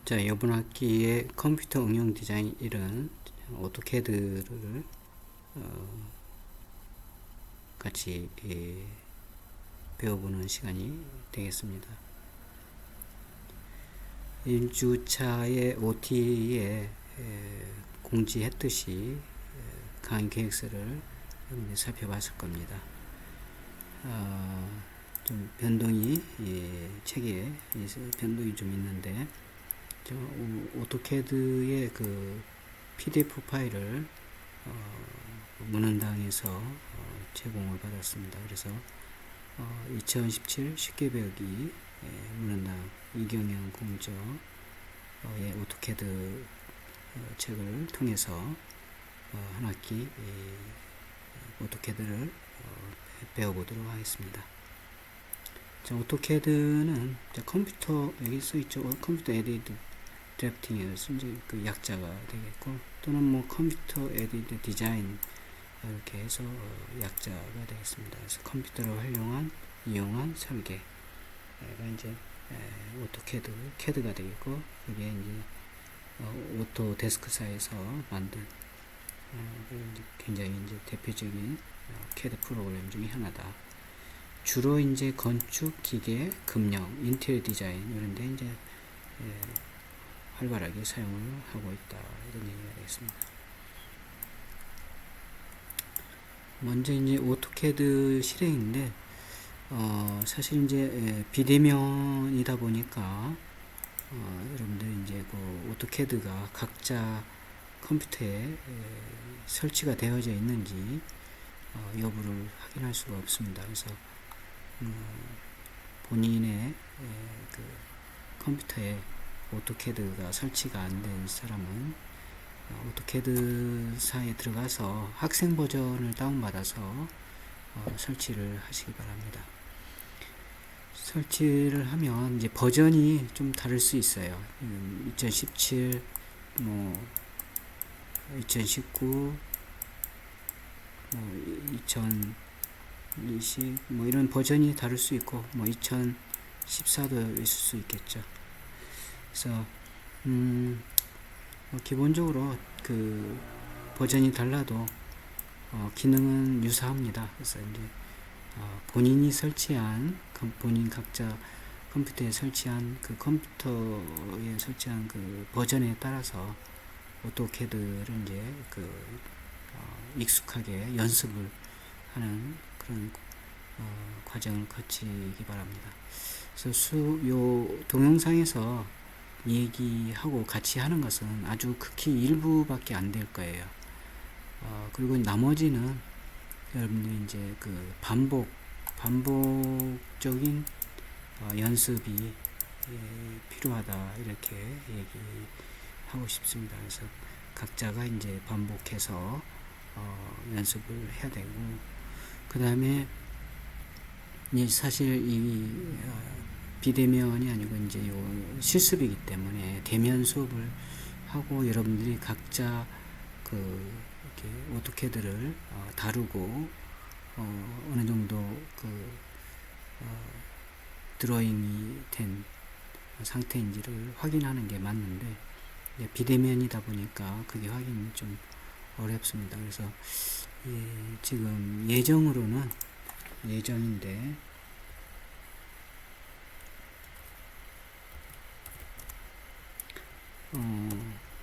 자, 이번 학기에 컴퓨터 응용 디자인 1은 오토캐드를 같이 배워보는 시간이 되겠습니다. 1주차의 OT에 공지했듯이 강의 계획서를 살펴봤을 겁니다. 좀 변동이 책에 변동이 좀 있는데 오토캐드의 그 PDF 파일을 문헌당에서 제공을 받았습니다. 그래서 2017 쉽게 배우기 문헌당 이경영 공저의 오토캐드 책을 통해서 한 학기 오토캐드를 배워보도록 하겠습니다. 자, 오토캐드는 컴퓨터, 여기 써있죠. 컴퓨터 에디드 드래프팅에서 이제 그 약자가 되겠고, 또는 뭐 컴퓨터 에디드 디자인 이렇게 해서 약자가 되겠습니다. 그래서 컴퓨터를 이용한 설계가 이제 오토캐드가 되겠고, 그게 이제 오토데스크사에서 만든 굉장히 이제 대표적인 캐드 프로그램 중에 하나다. 주로 이제 건축, 기계, 금형, 인테리어 디자인 이런 데 이제 활발하게 사용을 하고 있다, 이런 얘기가 되겠습니다. 먼저 이제 오토캐드 실행인데 사실 이제 비대면이다 보니까 여러분들 이제 그 오토캐드가 각자 컴퓨터에 설치가 되어져 있는지 여부를 확인할 수가 없습니다. 그래서 본인의 그 컴퓨터에 오토캐드가 설치가 안 된 사람은 오토캐드사에 들어가서 학생 버전을 다운받아서 설치를 하시기 바랍니다. 설치를 하면 이제 버전이 좀 다를 수 있어요. 2017, 2019, 2020 이런 버전이 다를 수 있고 2014도 있을 수 있겠죠. 그래서 기본적으로 그 버전이 달라도 기능은 유사합니다. 그래서 이제 본인이 설치한 본인 각자 컴퓨터에 설치한 그 컴퓨터에 설치한 그 버전에 따라서 오토캐드를 이제 익숙하게 연습을 하는 그런 과정을 거치기 바랍니다. 그래서 요 동영상에서 얘기하고 같이 하는 것은 아주 극히 일부밖에 안 될 거예요. 그리고 나머지는 여러분들이 이제 그 반복적인 연습이 필요하다, 이렇게 얘기하고 싶습니다. 그래서 각자가 이제 반복해서 연습을 해야 되고, 그 다음에 사실 이 비대면이 아니고 이제 실습이기 때문에 대면 수업을 하고 여러분들이 각자 이렇게 오토캐드를 다루고 어느 정도 드로잉이 된 상태인지를 확인하는 게 맞는데, 비대면이다 보니까 그게 확인이 좀 어렵습니다. 그래서 지금 예정인데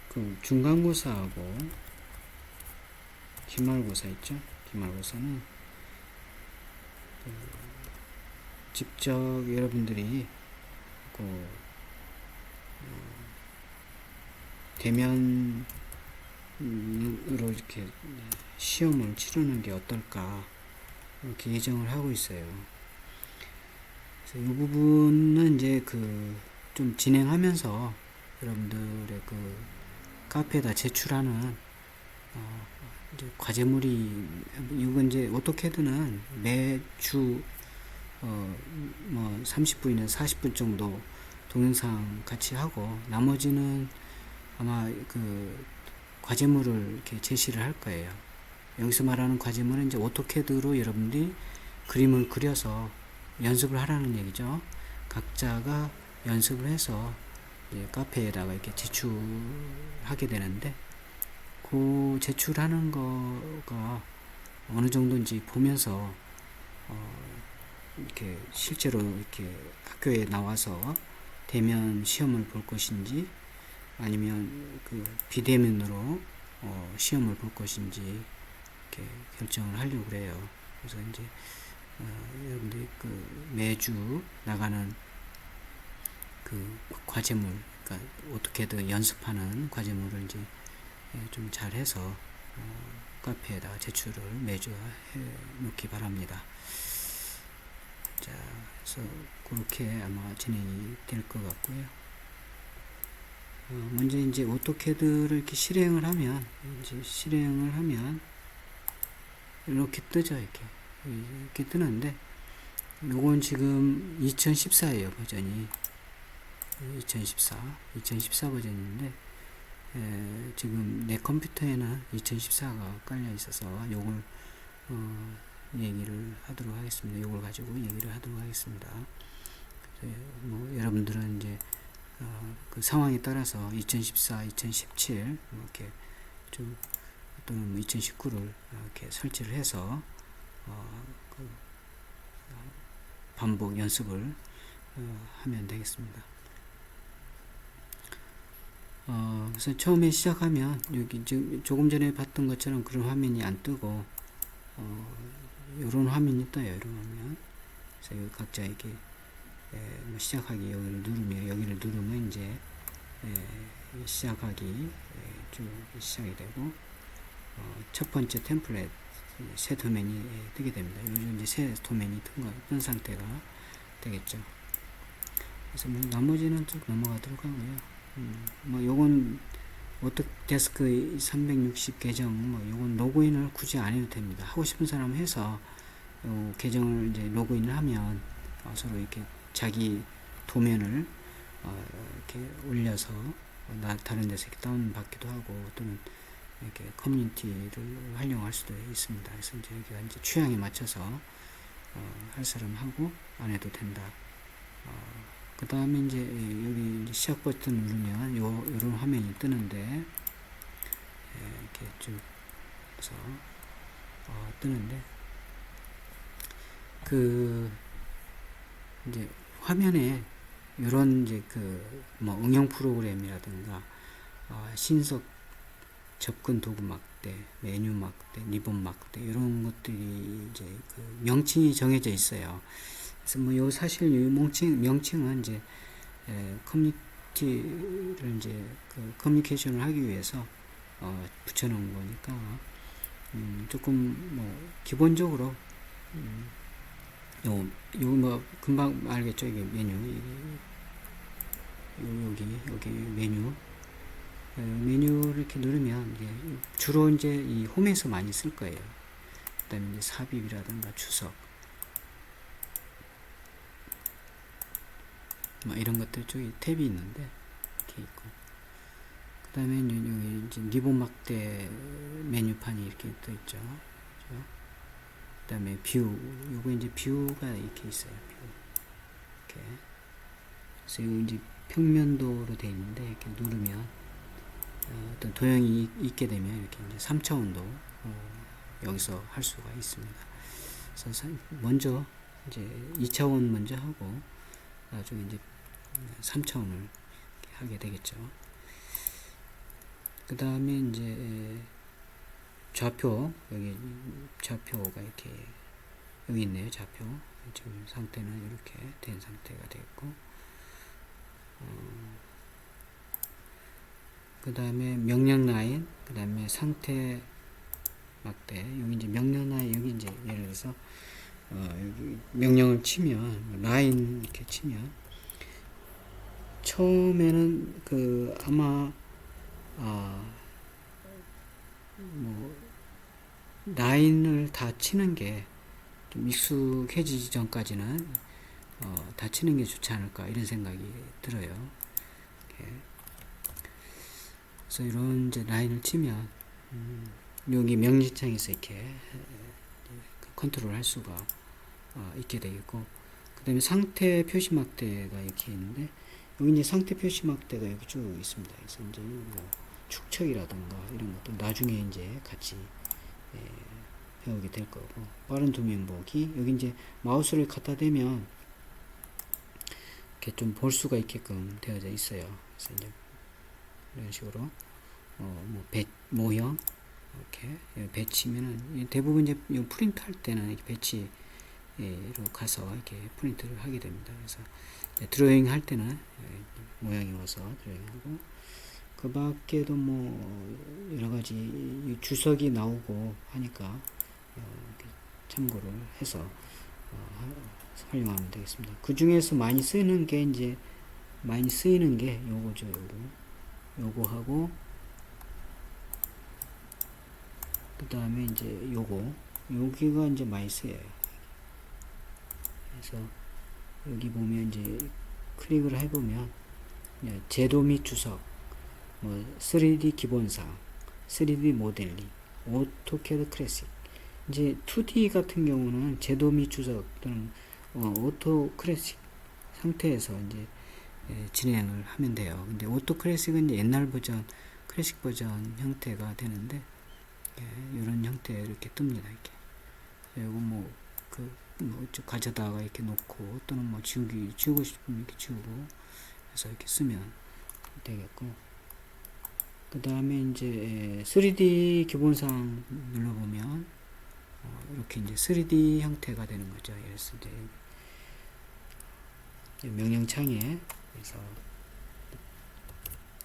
그 중간고사하고 기말고사 있죠. 기말고사는 직접 여러분들이 대면으로 이렇게 시험을 치르는 게 어떨까, 이렇게 예정을 하고 있어요. 그래서 이 부분은 이제 좀 진행하면서 여러분들의 카페에다 제출하는 이제 과제물이, 이건 이제 오토캐드는 매주 30분이나 40분 정도 동영상 같이 하고, 나머지는 아마 과제물을 이렇게 제시를 할 거예요. 여기서 말하는 과제물은 이제 오토캐드로 여러분들이 그림을 그려서 연습을 하라는 얘기죠. 각자가 연습을 해서 이제 카페에다가 이렇게 제출하게 되는데, 그 제출하는 거가 어느 정도인지 보면서 이렇게 실제로 이렇게 학교에 나와서 대면 시험을 볼 것인지 아니면 그 비대면으로 시험을 볼 것인지 이렇게 결정을 하려고 그래요. 그래서 이제 여러분들이 그 매주 나가는 그 과제물, 그러니까 어떻게든 연습하는 과제물을 이제 좀 잘해서 카페에다가 제출을 매주 해 놓기 바랍니다. 자, 그래서 그렇게 아마 진행이 될 것 같고요. 먼저 이제 오토캐드를 이렇게 실행을 하면 이렇게 뜨죠. 이렇게 뜨는데, 요건 지금 2014예요, 버전이. 2014 버전인데, 지금 내 컴퓨터에는 2014가 깔려 있어서 요걸 얘기를 하도록 하겠습니다. 요걸 가지고 얘기를 하도록 하겠습니다. 뭐 여러분들은 이제 그 상황에 따라서 2014, 2017 이렇게 좀 또는 2019를 이렇게 설치를 해서 그 반복 연습을 하면 되겠습니다. 그래서 처음에 시작하면 여기 지금 조금 전에 봤던 것처럼 그런 화면이 안 뜨고 요런 화면이 떠요. 이런 화면. 그래서 여기 각자 이렇게 뭐 시작하기 여기를 누르면 이제 시작하기 쭉 시작이 되고 첫 번째 템플릿 새 도면이 뜨게 됩니다. 요즘 이제 새 도면이 뜬 상태가 되겠죠. 그래서 뭐 나머지는 쭉 넘어가도록 하고요. 뭐 요건 오토데스크 360 계정 요건 로그인을 굳이 안 해도 됩니다. 하고 싶은 사람 해서 요 계정을 이제 로그인을 하면 서로 이렇게 자기 도면을 이렇게 올려서 다른 데서 이렇게 다운 받기도 하고 또는 이렇게 커뮤니티를 활용할 수도 있습니다. 그래서 이제 여기가 이제 취향에 맞춰서 할 사람 하고 안 해도 된다. 그 다음에 이제 여기 이제 시작 버튼 누르면 요런 화면이 뜨는데 이렇게 쭉 해서 뜨는데 그 이제 화면에 요런 이제 그 뭐 응용 프로그램이라든가 신석 접근 도구 막대, 메뉴 막대, 리본 막대 이런 것들이 이제 그 명칭이 정해져 있어요. 그래서 뭐 요 사실 요 명칭은 이제 커뮤니티를 이제 그 커뮤니케이션을 하기 위해서 붙여놓은 거니까 조금 뭐 기본적으로 요 뭐 금방 알겠죠. 이게 메뉴 여기 메뉴 메뉴를 이렇게 누르면 이게 주로 이제 이 홈에서 많이 쓸 거예요. 그다음에 이제 삽입이라든가 추석 뭐 이런 것들 쪽에 탭이 있는데 이렇게 있고, 그다음에 여기 이제 리본 막대 메뉴판이 이렇게 떠 있죠. 그렇죠? 그다음에 뷰 요거 이제 뷰가 이렇게 있어요. 뷰 이렇게. 그래서 이거 이제 평면도로 되어 있는데 이렇게 누르면 어떤 도형이 있게 되면 이렇게 이제 3차원도 여기서 할 수가 있습니다. 그래서 먼저 이제 2차원 먼저 하고 나중에 이제 3차원을 하게 되겠죠. 그 다음에 이제 좌표, 여기 좌표가 이렇게 여기 있네요. 좌표. 지금 상태는 이렇게 된 상태가 되겠고, 그 다음에 명령 라인, 그 다음에 상태 막대. 여기 이제 명령 라인, 여기 이제 예를 들어서 여기 명령을 치면 라인 이렇게 치면 처음에는 그 아마 뭐 라인을 다 치는 게 좀 익숙해지기 전까지는 다 치는 게 좋지 않을까 이런 생각이 들어요. 이렇게. 그래서 이런 이제 라인을 치면 여기 명령창에서 이렇게 컨트롤 할 수가 있게 되겠고, 그 다음에 상태 표시 막대가 이렇게 있는데 여기 이제 상태 표시 막대가 여기 쭉 있습니다. 그래서 이제 뭐 축척이라든가 이런 것도 나중에 이제 같이 예, 배우게 될 거고, 빠른 도면 보기, 여기 이제 마우스를 갖다 대면 이렇게 좀 볼 수가 있게끔 되어져 있어요. 그래서 이제 이런 식으로 뭐 모형 이렇게 배치면은 대부분 이제 프린트 할 때는 이렇게 배치로 가서 이렇게 프린트를 하게 됩니다. 그래서 드로잉 할 때는 모양이 와서 드로잉하고, 그 밖에도 뭐 여러 가지 주석이 나오고 하니까 참고를 해서 활용하면 되겠습니다. 그 중에서 많이 쓰이는 게 요거죠. 요거하고 그 다음에 이제 여기가 이제 많이 쓰여요. 그래서 여기 보면 이제 클릭을 해보면 제도 및 주석, 뭐 3D 기본상, 3D 모델링, 오토캐드 클래식. 이제 2D 같은 경우는 제도 및 주석 또는 오토 클래식 상태에서 이제 진행을 하면 돼요. 근데 오토 클래식은 이제 옛날 버전, 클래식 버전 형태가 되는데, 이런 형태 이렇게 뜹니다. 이렇게. 그리고 뭐 가져다가 이렇게 놓고, 또는 뭐 지우고 싶으면 이렇게 지우고 해서 이렇게 쓰면 되겠고, 그 다음에 이제 3D 기본상 눌러보면 이렇게 이제 3D 형태가 되는 거죠. 예를 들어 명령창에 그래서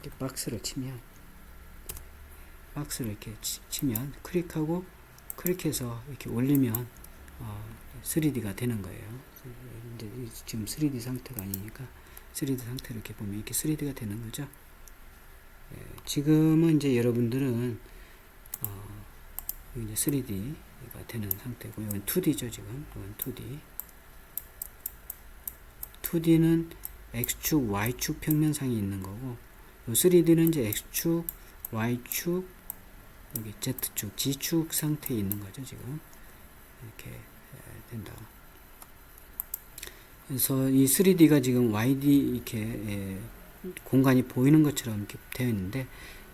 이렇게 박스를 치면, 이렇게 치면 클릭해서 이렇게 올리면 3D가 되는 거예요. 근데 지금 3D 상태가 아니니까 3D 상태로 이렇게 보면 이렇게 3D가 되는 거죠. 지금은 이제 여러분들은 이제 3D가 되는 상태고, 이건 2D죠. 지금 이건 2D. 2D는 X축, Y축 평면상이 있는 거고, 3D는 이제 X축, Y축, 여기 Z축, G축 상태에 있는 거죠. 지금 이렇게 된다. 그래서 이 3D가 지금 YD 이렇게 공간이 보이는 것처럼 이렇게 되어 있는데,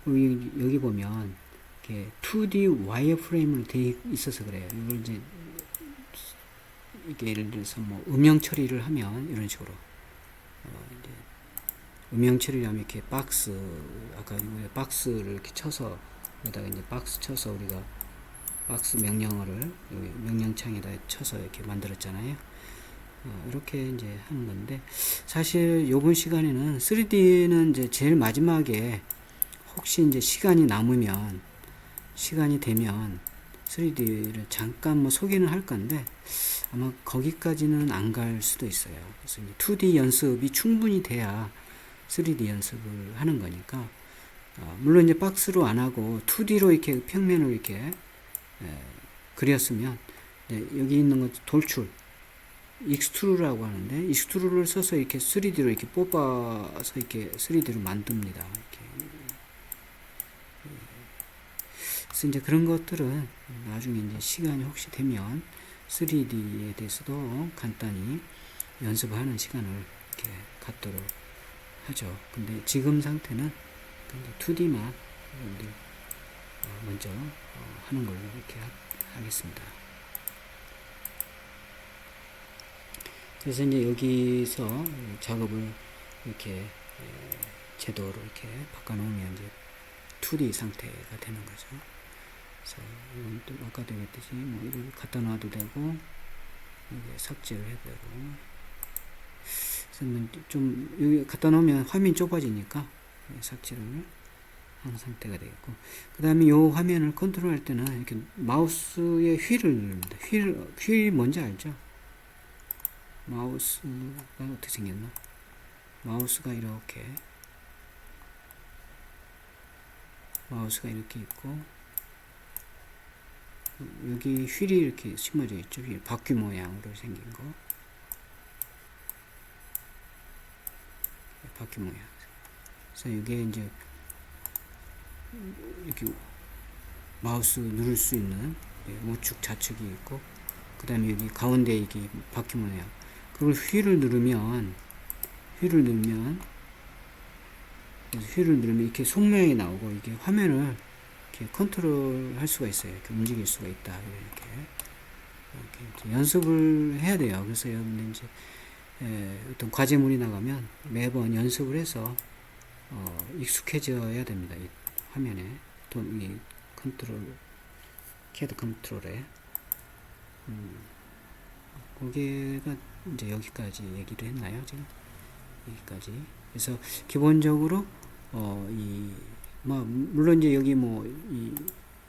여기 보면 이렇게 2D 와이어프레임을 되어 있어서 그래요. 이걸 이제 이게 예를 들어서 뭐 음영 처리를 하면 이런 식으로 이제 음영 처리를 하면 이렇게 아까 박스를 이렇게 쳐서, 여기다가 이제 박스 쳐서 우리가 박스 명령어를 여기 명령창에다 쳐서 이렇게 만들었잖아요. 이렇게 이제 하는 건데, 사실 요번 시간에는 3D는 이제 제일 마지막에 혹시 이제 시간이 되면 3D를 잠깐 뭐 소개는 할 건데, 아마 거기까지는 안 갈 수도 있어요. 그래서 이제 2D 연습이 충분히 돼야 3D 연습을 하는 거니까, 물론 이제 박스로 안 하고 2D로 이렇게 평면을 이렇게 그렸으면, 여기 있는 것 돌출, 익스트루라고 하는데, 익스트루를 써서 이렇게 3D로 이렇게 뽑아서 이렇게 3D로 만듭니다. 이렇게. 그래서 이제 그런 것들은 나중에 이제 시간이 혹시 되면 3D에 대해서도 간단히 연습하는 시간을 이렇게 갖도록 하죠. 근데 지금 상태는 2D만 여러분들 먼저 하는 걸로 이렇게 하겠습니다. 그래서 이제 여기서 작업을 이렇게 제도로 이렇게 바꿔놓으면 이제 2D 상태가 되는 거죠. 그래서 이건 또 아까도 얘기했듯이 뭐 이렇게 갖다 놔도 되고, 이게 삭제를 해도 되고. 그래서 좀 여기 갖다 놓으면 화면이 좁아지니까 삭제를 하는 상태가 되겠고, 그 다음에 이 화면을 컨트롤할 때는 이렇게 마우스의 휠을 누릅니다. 휠 뭔지 알죠? 마우스가 어떻게 생겼나? 마우스가 이렇게 있고, 여기 휠이 이렇게 심어져 있죠. 바퀴 모양으로 생긴 거. 바퀴 모양. 그래서 이게 이제 이렇게 마우스 누를 수 있는 우측 좌측이 있고, 그 다음에 여기 가운데 이게 바퀴 모양. 그걸 휠을 누르면 그래서 휠을 누르면 이렇게 손모양이 나오고 이게 화면을 이렇게 컨트롤 할 수가 있어요. 이렇게 움직일 수가 있다. 이렇게 연습을 해야 돼요. 그래서 여러분들 이제 어떤 과제물이 나가면 매번 연습을 해서 익숙해져야 됩니다. 이 화면에 이 컨트롤 캐드 컨트롤에 거기가 이제 여기까지 얘기를 했나요? 지금 여기까지. 그래서 기본적으로 물론 이제 여기 이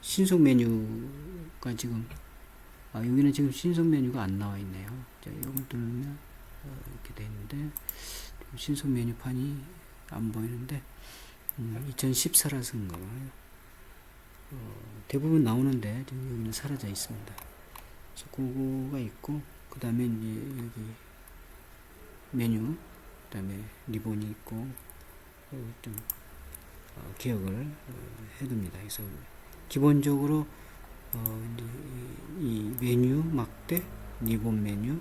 신속 메뉴가 지금 여기는 지금 신속 메뉴가 안 나와 있네요. 자, 이걸 누르면 이렇게 돼 있는데 신속 메뉴판이 안 보이는데 2014라서 그런가 봐요. 대부분 나오는데 지금 여기는 사라져 있습니다. 그래서 그거가 있고 그 다음에 이제 여기 메뉴 그 다음에 리본이 있고 좀 기억을 해둡니다. 그래서 기본적으로 이 메뉴 막대 리본 메뉴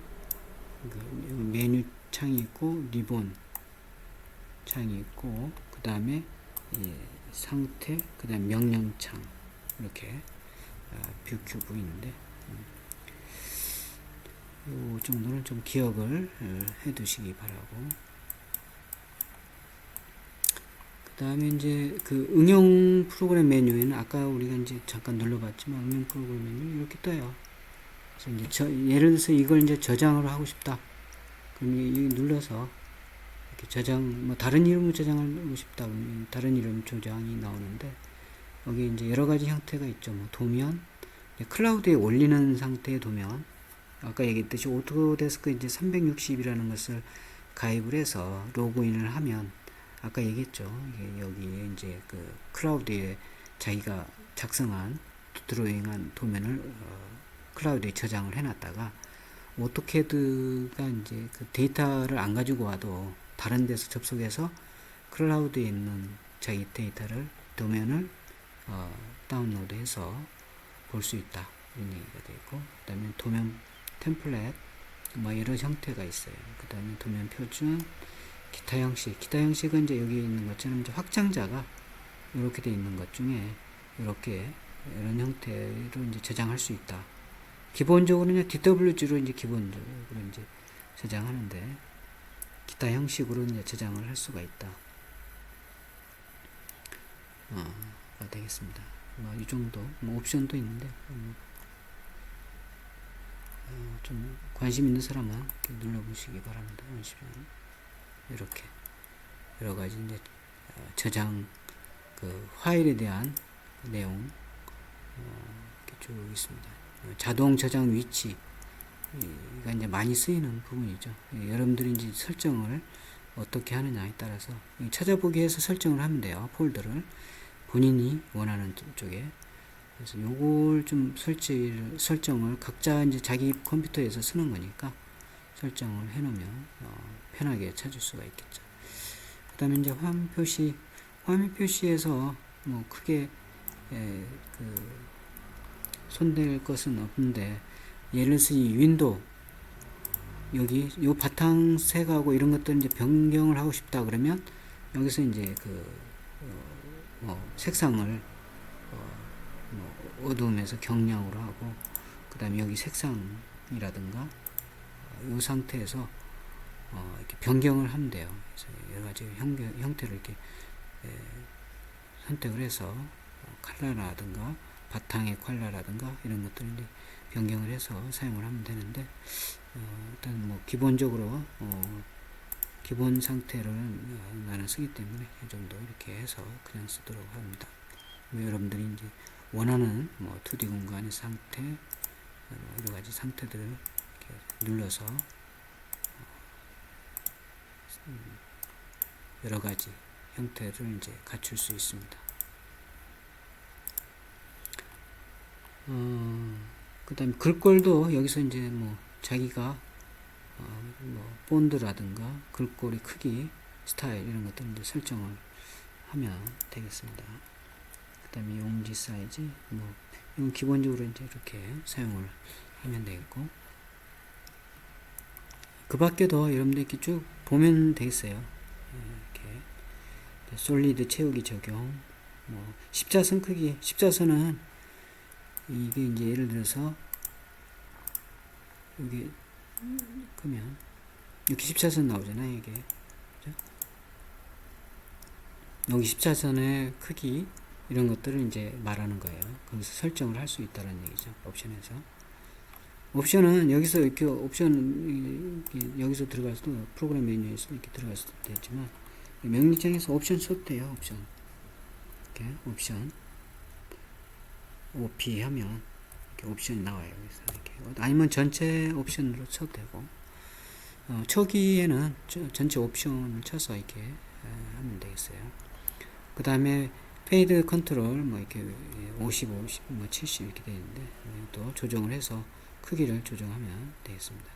메뉴 창이 있고 리본 창이 있고 그 다음에 상태 그 다음에 명령창 이렇게 뷰 큐브 있는데 이 정도는 좀 기억을 해 두시기 바라고 그 다음에 이제 그 응용 프로그램 메뉴에는 아까 우리가 이제 잠깐 눌러봤지만 응용 프로그램 메뉴 이렇게 떠요. 그래서 이제 예를 들어서 이걸 이제 저장을 하고 싶다. 그럼 여기 눌러서 이렇게 저장 다른 이름으로 저장하고 싶다. 그러면 다른 이름 저장이 나오는데 여기 이제 여러 가지 형태가 있죠. 도면 클라우드에 올리는 상태의 도면 아까 얘기했듯이 오토데스크 이제 360이라는 것을 가입을 해서 로그인을 하면 아까 얘기했죠. 여기에 이제 그 클라우드에 자기가 작성한 드로잉한 도면을 클라우드에 저장을 해놨다가 오토캐드가 이제 그 데이터를 안 가지고 와도 다른 데서 접속해서 클라우드에 있는 자기 데이터를 도면을 다운로드해서 볼 수 있다 이런 얘기가 되고 그 다음에 도면 템플릿 여러 형태가 있어요. 그 다음에 도면 표준 기타 형식은 이제 여기 있는 것처럼 이제 확장자가 이렇게 돼 있는 것 중에 이렇게 이런 형태로 이제 저장할 수 있다. 기본적으로는 DWG로 이제 기본적으로 이제 저장하는데 기타 형식으로 이제 저장을 할 수가 있다. 가 되겠습니다. 이 정도 옵션도 있는데 좀 관심 있는 사람은 이렇게 눌러보시기 바랍니다. 이렇게 여러 가지 이제 저장 그 파일에 대한 내용 이렇게 쭉 있습니다. 자동 저장 위치가 이제 많이 쓰이는 부분이죠. 여러분들이 이제 설정을 어떻게 하느냐에 따라서 찾아보기 위해서 설정을 하면 돼요. 폴더를 본인이 원하는 쪽에. 그래서 요걸 좀 설정을 각자 이제 자기 컴퓨터에서 쓰는 거니까 설정을 해 놓으면 편하게 찾을 수가 있겠죠. 그 다음에 이제 화면 표시에서 크게 손댈 것은 없는데 예를 들어서 이 윈도우 여기 요 바탕색하고 이런 것들 이제 변경을 하고 싶다 그러면 여기서 이제 색상을 어두움에서 경량으로 하고 그 다음에 여기 색상이라든가 이 상태에서 이렇게 변경을 하면 돼요. 그래서 여러 가지 형태를 이렇게 선택을 해서 컬러라든가 바탕의 컬러라든가 이런 것들을 이제 변경을 해서 사용을 하면 되는데 일단 기본적으로 기본 상태를 나는 쓰기 때문에 이 정도 이렇게 해서 그냥 쓰도록 합니다. 여러분들이 이제 원하는 2D 공간의 상태 여러 가지 상태들을 이렇게 눌러서 여러 가지 형태를 이제 갖출 수 있습니다. 그 다음에 글꼴도 여기서 이제 자기가 폰트라든가 글꼴의 크기, 스타일 이런 것들 이제 설정을 하면 되겠습니다. 그 다음에 용지 사이즈, 이건 기본적으로 이제 이렇게 사용을 하면 되겠고, 그 밖에도 여러분들 이렇게 쭉 보면 되겠어요. 이렇게 솔리드 채우기 적용, 뭐 십자선 크기, 십자선은 이게 이제 예를 들어서 여기 그러면 이렇게 십자선 나오잖아요. 이게 그죠? 여기 십자선의 크기 이런 것들을 이제 말하는 거예요. 거기서 설정을 할 수 있다는 얘기죠. 옵션에서. 옵션은 여기서 이렇게 옵션 여기서 들어갈 수도 프로그램 메뉴에서 이렇게 들어갈 수도 있지만 명령창에서 옵션 써도 돼요. 옵션 이렇게 옵션 OP 하면 이렇게 옵션이 나와요. 그래서 이렇게 아니면 전체 옵션으로 쳐도 되고 초기에는 전체 옵션을 쳐서 이렇게 하면 되겠어요. 그 다음에 페이드 컨트롤 뭐 이렇게 50, 50, 뭐 70 이렇게 되어 있는데 또 조정을 해서 크기를 조정하면 되겠습니다.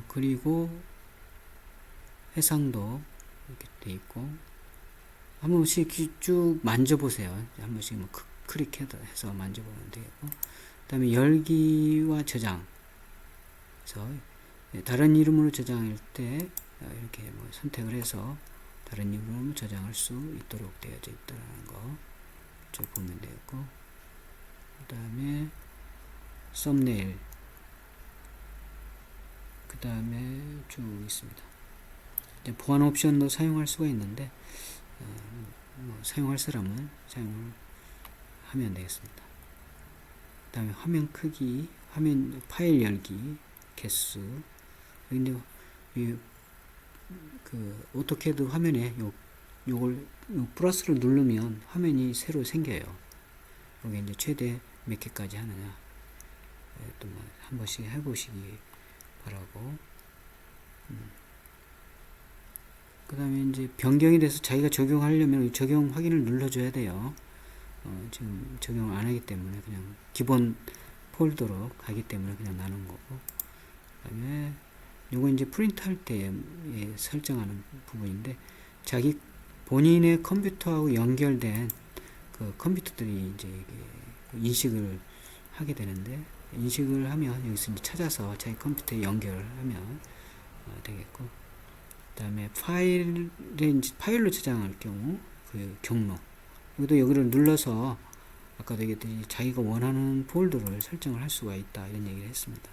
그리고 해상도 이렇게 되어 있고 한 번씩 쭉 만져보세요. 한 번씩 뭐 클릭해서 만져보면 되겠고, 그 다음에 열기와 저장. 그래서 다른 이름으로 저장할 때 이렇게 뭐 선택을 해서 다른 이름으로 저장할 수 있도록 되어져 있다는 거 쭉 보면 되겠고, 그 다음에 썸네일, 그 다음에 쭉 있습니다. 보안 옵션도 사용할 수가 있는데 뭐 사용할 사람은 사용을 하면 되겠습니다. 그 다음에 화면 크기, 화면 파일 열기, 개수. 근데 그 오토캐드 화면에 요걸 플러스를 누르면 화면이 새로 생겨요. 여기 이제 최대 몇 개까지 하느냐 또 뭐 한 번씩 해보시기 바라고. 그 다음에 이제 변경이 돼서 자기가 적용하려면 적용 확인을 눌러줘야 돼요. 지금 적용을 안 하기 때문에 그냥 기본 폴더로 가기 때문에 그냥 나눈 거고. 그 다음에 요거 이제 프린트 할 때 설정하는 부분인데 자기 본인의 컴퓨터하고 연결된 그 컴퓨터들이 이제 인식을 하게 되는데 인식을 하면 여기서 이제 찾아서 자기 컴퓨터에 연결하면 되겠고, 그 다음에 파일로 저장할 경우 그 경로 여기도 여기를 눌러서 아까도 얘기했듯이 자기가 원하는 폴더를 설정을 할 수가 있다 이런 얘기를 했습니다.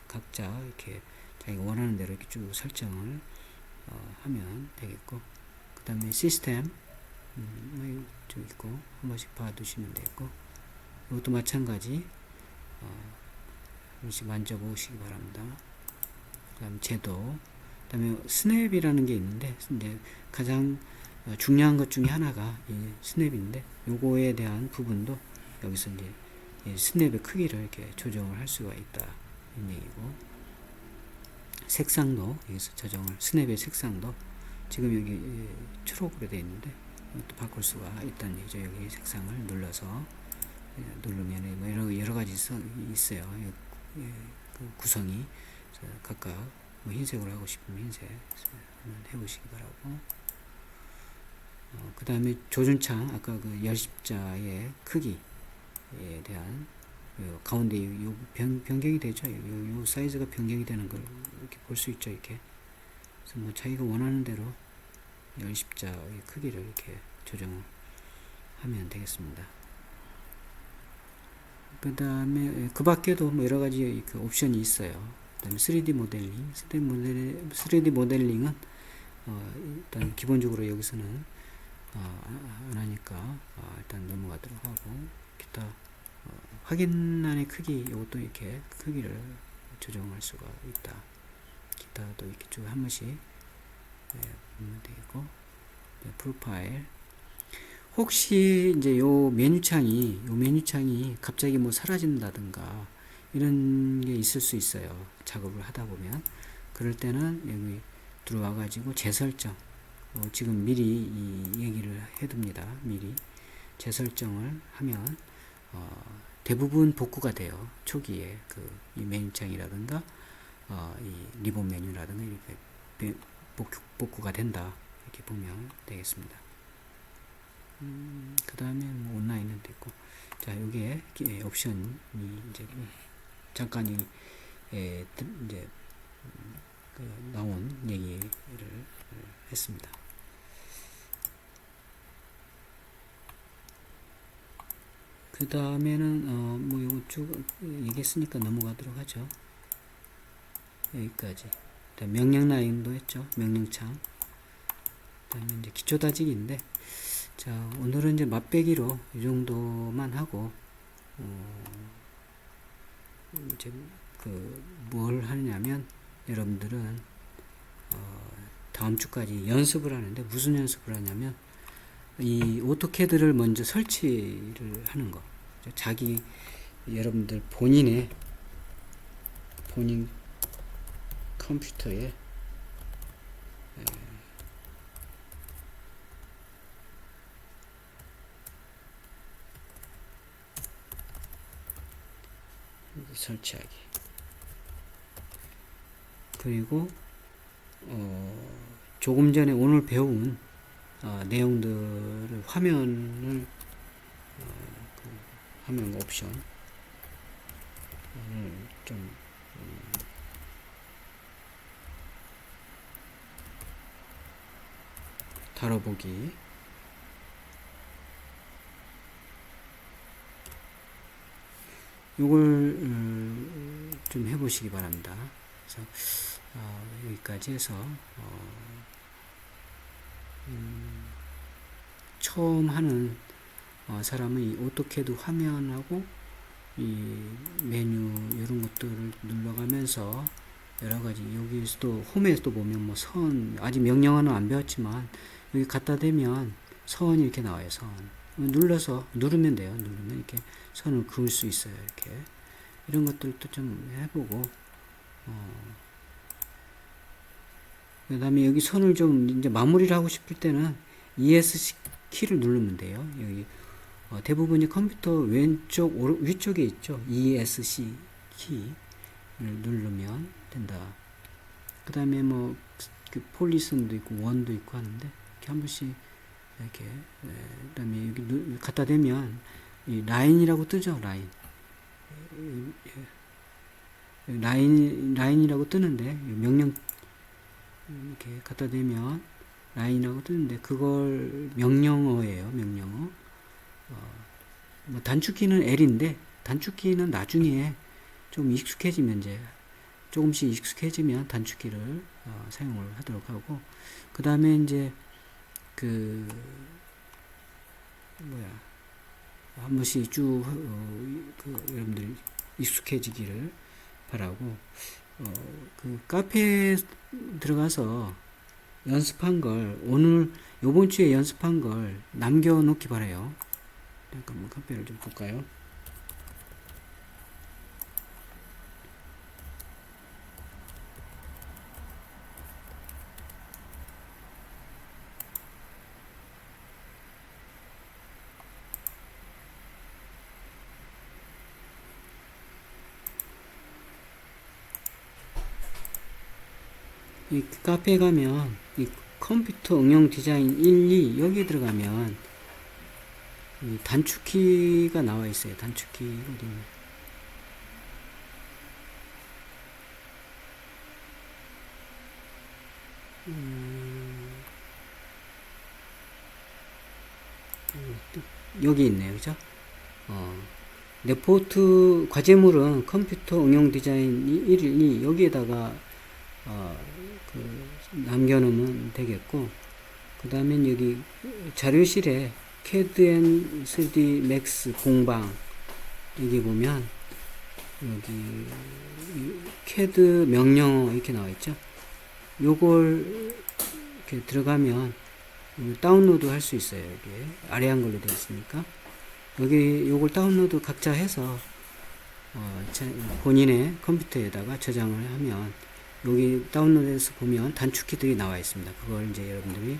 각자 이렇게 자기가 원하는 대로 이렇게 쭉 설정을 하면 되겠고, 그 다음에 시스템 좀 있고 한 번씩 봐두시면 되겠고, 이것도 마찬가지 한 번씩 만져보시기 바랍니다. 그 다음 제도, 그 다음에 스냅이라는 게 있는데 이제 가장 중요한 것 중에 하나가 이 스냅인데 요거에 대한 부분도 여기서 이제 이 스냅의 크기를 이렇게 조정을 할 수가 있다 이런 얘기고, 색상도 여기서 조정을 스냅의 색상도 지금 여기 초록으로 되어 있는데 이것도 바꿀 수가 있다는 얘기죠. 여기 색상을 눌러서 누르면 뭐 여러 가지 있어요. 그 구성이 각각 뭐 흰색으로 하고 싶으면 흰색 한번 해보시기 바라고. 그 다음에 조준창 아까 그 열십자의 크기에 대한 가운데 요 변경이 되죠. 요 사이즈가 변경이 되는 걸 이렇게 볼 수 있죠. 이렇게 그래서 뭐 자기가 원하는 대로 열십자의 크기를 이렇게 조정을 하면 되겠습니다. 그 다음에 그 밖에도 뭐 여러 가지 그 옵션이 있어요. 그 다음에 3D 모델링, 3D 모델링은 일단 기본적으로 여기서는 안 하니까 일단 넘어가도록 하고, 기타 확인란의 크기 이것도 이렇게 크기를 조정할 수가 있다. 기타도 이렇게 쭉 한 번씩 보면 되겠고, 프로파일. 혹시 이제 요 메뉴창이 갑자기 뭐 사라진다든가 이런 게 있을 수 있어요. 작업을 하다 보면. 그럴 때는 여기 들어와 가지고 재설정, 지금 미리 이 얘기를 해둡니다. 미리 재설정을 하면 대부분 복구가 돼요. 초기에 이 메뉴창이라든가 이 리본 메뉴라든가 이렇게 복구가 된다 이렇게 보면 되겠습니다. 그 다음에 뭐 온라인은 됐고, 자 요게 옵션이 이제 잠깐 이제 나온 얘기를 했습니다. 그 다음에는 뭐 이거 쭉 얘기했으니까 넘어가도록 하죠. 여기까지. 명령 라인도 했죠. 명령창. 그 다음에 이제 기초 다지기인데, 자, 오늘은 이제 맛배기로 이 정도만 하고, 이제 뭘 하냐면, 여러분들은, 다음 주까지 연습을 하는데, 무슨 연습을 하냐면, 이 오토캐드를 먼저 설치를 하는 거. 자기, 여러분들 본인 컴퓨터에 설치하기. 그리고 조금 전에 오늘 배운 내용들을 화면을 화면 옵션 좀 다뤄보기. 요걸 좀 해보시기 바랍니다. 그래서 여기까지 해서 처음 하는 사람은 이 오토캐드 화면하고 이 메뉴 이런 것들을 눌러가면서 여러가지 여기서도 홈에서도 보면 뭐 선 아직 명령어는 안 배웠지만 여기 갖다 대면 선이 이렇게 나와요. 선 눌러서 누르면 돼요. 누르면 이렇게 선을 그을 수 있어요. 이렇게 이런 것들도 좀 해보고 그 다음에 여기 선을 좀 이제 마무리를 하고 싶을 때는 ESC 키를 누르면 돼요. 여기 대부분이 컴퓨터 왼쪽 위쪽에 있죠. ESC 키를 누르면 된다. 그 다음에 뭐 폴리슨도 있고 원도 있고 하는데 이렇게 한 번씩 이렇게 그 다음에 여기 갖다 대면 이 라인이라고 뜨죠. 라인이라고 뜨는데 명령 이렇게 갖다 대면 라인이라고 뜨는데 그걸 명령어예요. 명령어. 뭐 단축키는 L인데 단축키는 나중에 좀 익숙해지면 이제 조금씩 익숙해지면 단축키를 사용을 하도록 하고 그 다음에 이제 한 번씩 쭉 여러분들이 익숙해지기를 바라고 카페에 들어가서 연습한 걸 오늘 요번 주에 연습한 걸 남겨놓기 바래요. 잠깐만 카페를 좀 볼까요? 이 카페에 가면 이 컴퓨터 응용 디자인 1, 2 여기에 들어가면 이 단축키가 나와 있어요. 단축키 어디 여기 있네요. 그죠? 레포트 과제물은 컴퓨터 응용 디자인 1, 2 여기에다가 남겨놓으면 되겠고 그 다음에 여기 자료실에 CAD and 3D Max 공방 여기 보면 여기 CAD 명령어 이렇게 나와 있죠. 요걸 이렇게 들어가면 다운로드 할 수 있어요. 여기 아래 한글로 되어 있으니까 여기 요걸 다운로드 각자 해서 본인의 컴퓨터에다가 저장을 하면 여기 다운로드해서 보면 단축키들이 나와 있습니다. 그걸 이제 여러분들이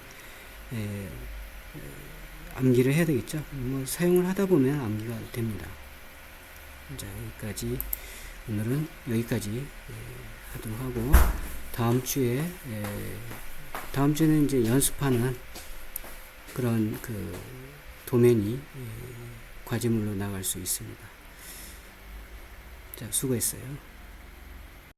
암기를 해야 되겠죠. 뭐 사용을 하다 보면 암기가 됩니다. 자, 여기까지 오늘은 여기까지 하도록 하고 다음 주에는 이제 연습하는 그런 도면이 과제물로 나갈 수 있습니다. 자, 수고했어요.